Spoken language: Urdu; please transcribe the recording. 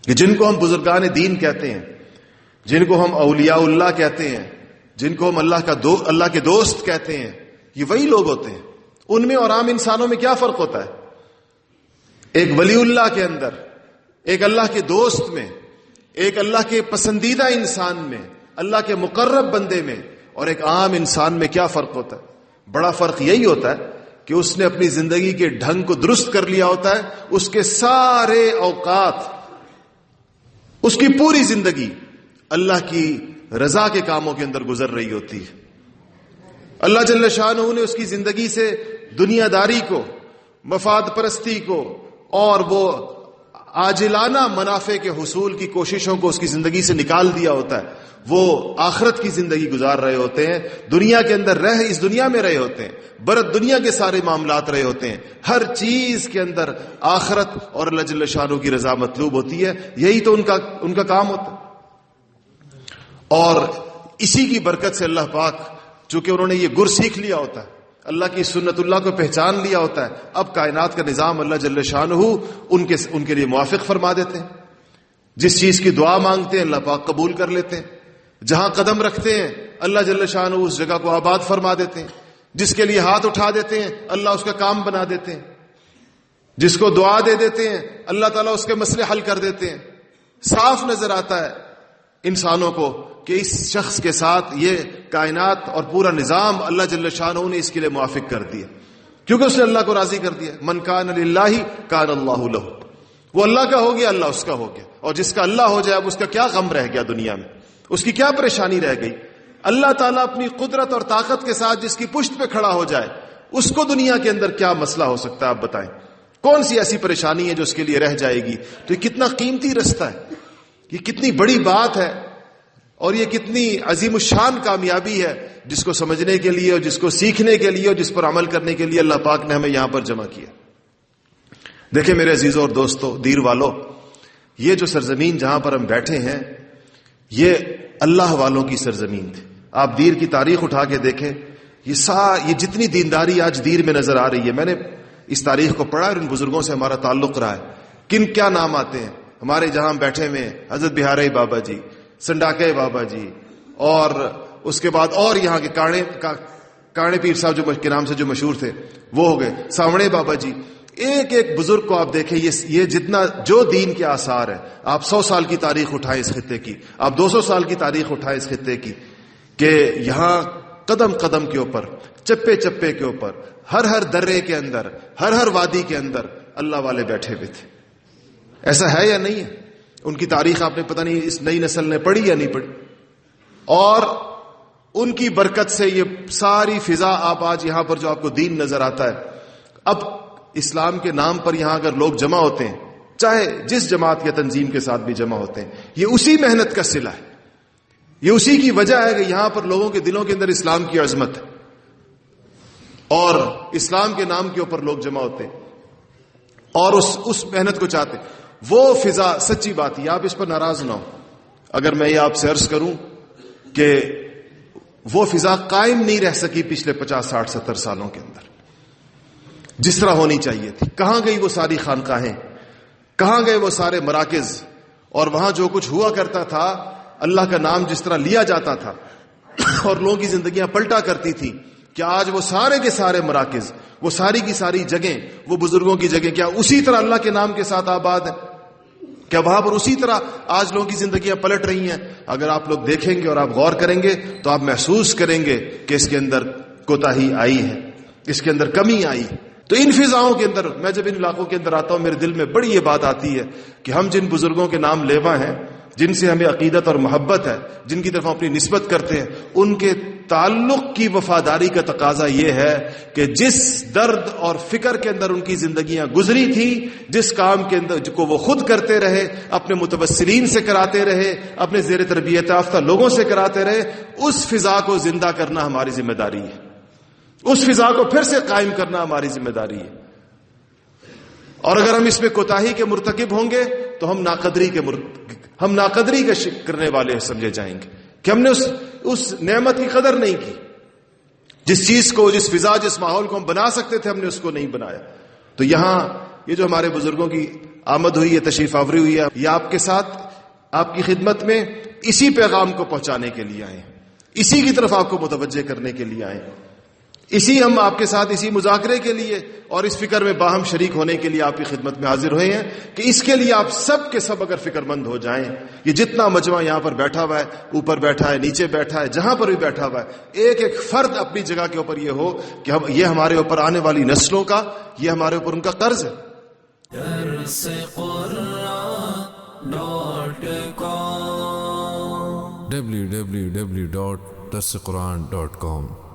کہ جن کو ہم بزرگان دین کہتے ہیں، جن کو ہم اولیاء اللہ کہتے ہیں، جن کو ہم اللہ کے دوست کہتے ہیں، یہ وہی لوگ ہوتے ہیں۔ ان میں اور عام انسانوں میں کیا فرق ہوتا ہے؟ ایک ولی اللہ کے اندر، ایک اللہ کے دوست میں، ایک اللہ کے پسندیدہ انسان میں، اللہ کے مقرب بندے میں، اور ایک عام انسان میں کیا فرق ہوتا ہے؟ بڑا فرق یہی ہوتا ہے کہ اس نے اپنی زندگی کے ڈھنگ کو درست کر لیا ہوتا ہے، اس کے سارے اوقات، اس کی پوری زندگی اللہ کی رضا کے کاموں کے اندر گزر رہی ہوتی ہے۔ اللہ جل شانہ نے اس کی زندگی سے دنیا داری کو، مفاد پرستی کو اور وہ عاجلانہ منافع کے حصول کی کوششوں کو اس کی زندگی سے نکال دیا ہوتا ہے۔ وہ آخرت کی زندگی گزار رہے ہوتے ہیں، دنیا کے اندر اس دنیا میں رہے ہوتے ہیں، برت دنیا کے سارے معاملات رہے ہوتے ہیں، ہر چیز کے اندر آخرت اور اللہ جل شانہ کی رضا مطلوب ہوتی ہے۔ یہی تو ان کا کام ہوتا ہے۔ اور اسی کی برکت سے اللہ پاک، چونکہ انہوں نے یہ گر سیکھ لیا ہوتا ہے، اللہ کی سنت اللہ کو پہچان لیا ہوتا ہے، اب کائنات کا نظام اللہ جل شانہ ان کے لیے موافق فرما دیتے ہیں۔ جس چیز کی دعا مانگتے ہیں اللہ پاک قبول کر لیتے ہیں، جہاں قدم رکھتے ہیں اللہ جل شانہ اس جگہ کو آباد فرما دیتے ہیں، جس کے لیے ہاتھ اٹھا دیتے ہیں اللہ اس کا کام بنا دیتے ہیں، جس کو دعا دے دیتے ہیں اللہ تعالیٰ اس کے مسئلے حل کر دیتے ہیں۔ صاف نظر آتا ہے انسانوں کو کہ اس شخص کے ساتھ یہ کائنات اور پورا نظام اللہ جل شانہ نے اس کے لیے موافق کر دیا، کیونکہ اس نے اللہ کو راضی کر دیا۔ من کان للہ کان اللہ لہ، وہ اللہ کا ہو گیا اللہ اس کا ہو گیا، اور جس کا اللہ ہو جائے اب اس کا کیا غم رہ گیا دنیا میں، اس کی کیا پریشانی رہ گئی؟ اللہ تعالیٰ اپنی قدرت اور طاقت کے ساتھ جس کی پشت پہ کھڑا ہو جائے اس کو دنیا کے اندر کیا مسئلہ ہو سکتا ہے؟ آپ بتائیں کون سی ایسی پریشانی ہے جو اس کے لیے رہ جائے گی؟ تو یہ کتنا قیمتی رستہ ہے، یہ کتنی بڑی بات ہے، اور یہ کتنی عظیم الشان کامیابی ہے جس کو سمجھنے کے لیے اور جس کو سیکھنے کے لیے اور جس پر عمل کرنے کے لیے اللہ پاک نے ہمیں یہاں پر جمع کیا۔ دیکھیں میرے عزیزوں اور دوستوں، دیر والوں، یہ جو سرزمین جہاں پر ہم بیٹھے ہیں یہ اللہ والوں کی سرزمین تھی۔ آپ دیر کی تاریخ اٹھا کے دیکھیں، یہ جتنی دینداری آج دیر میں نظر آ رہی ہے، میں نے اس تاریخ کو پڑھا اور ان بزرگوں سے ہمارا تعلق رہا ہے۔ کیا نام آتے ہیں ہمارے جہاں ہم بیٹھے ہوئے؟ حضرت بہارئی بابا جی، سنڈاکے بابا جی، اور اس کے بعد اور یہاں کے کانے پیر صاحب کے نام سے جو مشہور تھے وہ ہو گئے، سامنے بابا جی۔ ایک ایک بزرگ کو آپ دیکھیں، یہ جتنا جو دین کے آثار ہے، آپ 100 سال کی تاریخ اٹھائیں اس خطے کی، آپ 200 سال کی تاریخ اٹھائیں اس خطے کی، کہ یہاں قدم قدم کے اوپر، چپے چپے کے اوپر، ہر درے کے اندر، ہر وادی کے اندر اللہ والے بیٹھے ہوئے تھے۔ ایسا ہے یا نہیں ہے؟ ان کی تاریخ آپ نے پتہ نہیں اس نئی نسل نے پڑھی یا نہیں پڑھی، اور ان کی برکت سے یہ ساری فضا آپ آج یہاں پر جو آپ کو دین نظر آتا ہے، اب اسلام کے نام پر یہاں اگر لوگ جمع ہوتے ہیں، چاہے جس جماعت یا تنظیم کے ساتھ بھی جمع ہوتے ہیں، یہ اسی محنت کا صلہ ہے، یہ اسی کی وجہ ہے کہ یہاں پر لوگوں کے دلوں کے اندر اسلام کی عظمت ہے اور اسلام کے نام کے اوپر لوگ جمع ہوتے ہیں اور اس محنت کو چاہتے ہیں۔ وہ فضا سچی بات ہے، آپ اس پر ناراض نہ ہو اگر میں یہ آپ سے عرض کروں کہ وہ فضا قائم نہیں رہ سکی پچھلے 50 60 70 سالوں کے اندر جس طرح ہونی چاہیے تھی۔ کہاں گئی وہ ساری خانقاہیں، کہاں گئے وہ سارے مراکز، اور وہاں جو کچھ ہوا کرتا تھا، اللہ کا نام جس طرح لیا جاتا تھا اور لوگوں کی زندگیاں پلٹا کرتی تھی، کیا آج وہ سارے کے سارے مراکز، وہ ساری کی ساری جگہیں، وہ بزرگوں کی جگہیں کیا اسی طرح اللہ کے نام کے ساتھ آباد ہیں؟ کیا وہاں پر اسی طرح آج لوگوں کی زندگیاں پلٹ رہی ہیں؟ اگر آپ لوگ دیکھیں گے اور آپ غور کریں گے تو آپ محسوس کریں گے کہ اس کے اندر کوتاہی آئی ہے، اس کے اندر کمی آئی ہے۔ تو ان فضاؤں کے اندر میں جب ان علاقوں کے اندر آتا ہوں، میرے دل میں بڑی یہ بات آتی ہے کہ ہم جن بزرگوں کے نام لیوا ہیں، جن سے ہمیں عقیدت اور محبت ہے، جن کی طرف ہم اپنی نسبت کرتے ہیں، ان کے تعلق کی وفاداری کا تقاضا یہ ہے کہ جس درد اور فکر کے اندر ان کی زندگیاں گزری تھی، جس کام کے اندر کو وہ خود کرتے رہے، اپنے متوسلین سے کراتے رہے، اپنے زیر تربیت یافتہ لوگوں سے کراتے رہے، اس فضا کو زندہ کرنا ہماری ذمہ داری ہے، اس فضا کو پھر سے قائم کرنا ہماری ذمہ داری ہے۔ اور اگر ہم اس میں کوتاہی کے مرتکب ہوں گے تو ہم ناقدری کا کرنے والے سمجھے جائیں گے کہ ہم نے اس نعمت کی قدر نہیں کی، جس چیز کو، جس فضا، جس ماحول کو ہم بنا سکتے تھے ہم نے اس کو نہیں بنایا۔ تو یہاں یہ جو ہمارے بزرگوں کی آمد ہوئی ہے، تشریف آوری ہوئی ہے، یہ آپ کے ساتھ آپ کی خدمت میں اسی پیغام کو پہنچانے کے لیے آئے، اسی کی طرف آپ کو متوجہ کرنے کے لیے آئے، ہم آپ کے ساتھ اسی مذاکرے کے لیے اور اس فکر میں باہم شریک ہونے کے لیے آپ کی خدمت میں حاضر ہوئے ہیں کہ اس کے لیے آپ سب کے سب اگر فکر مند ہو جائیں، یہ جتنا مجمع یہاں پر بیٹھا ہوا ہے، اوپر بیٹھا ہے، نیچے بیٹھا ہے، جہاں پر بھی بیٹھا ہوا ہے، ایک ایک فرد اپنی جگہ کے اوپر یہ ہو کہ یہ ہمارے اوپر آنے والی نسلوں کا، یہ ہمارے اوپر ان کا قرض ہے۔ www.darsequran.com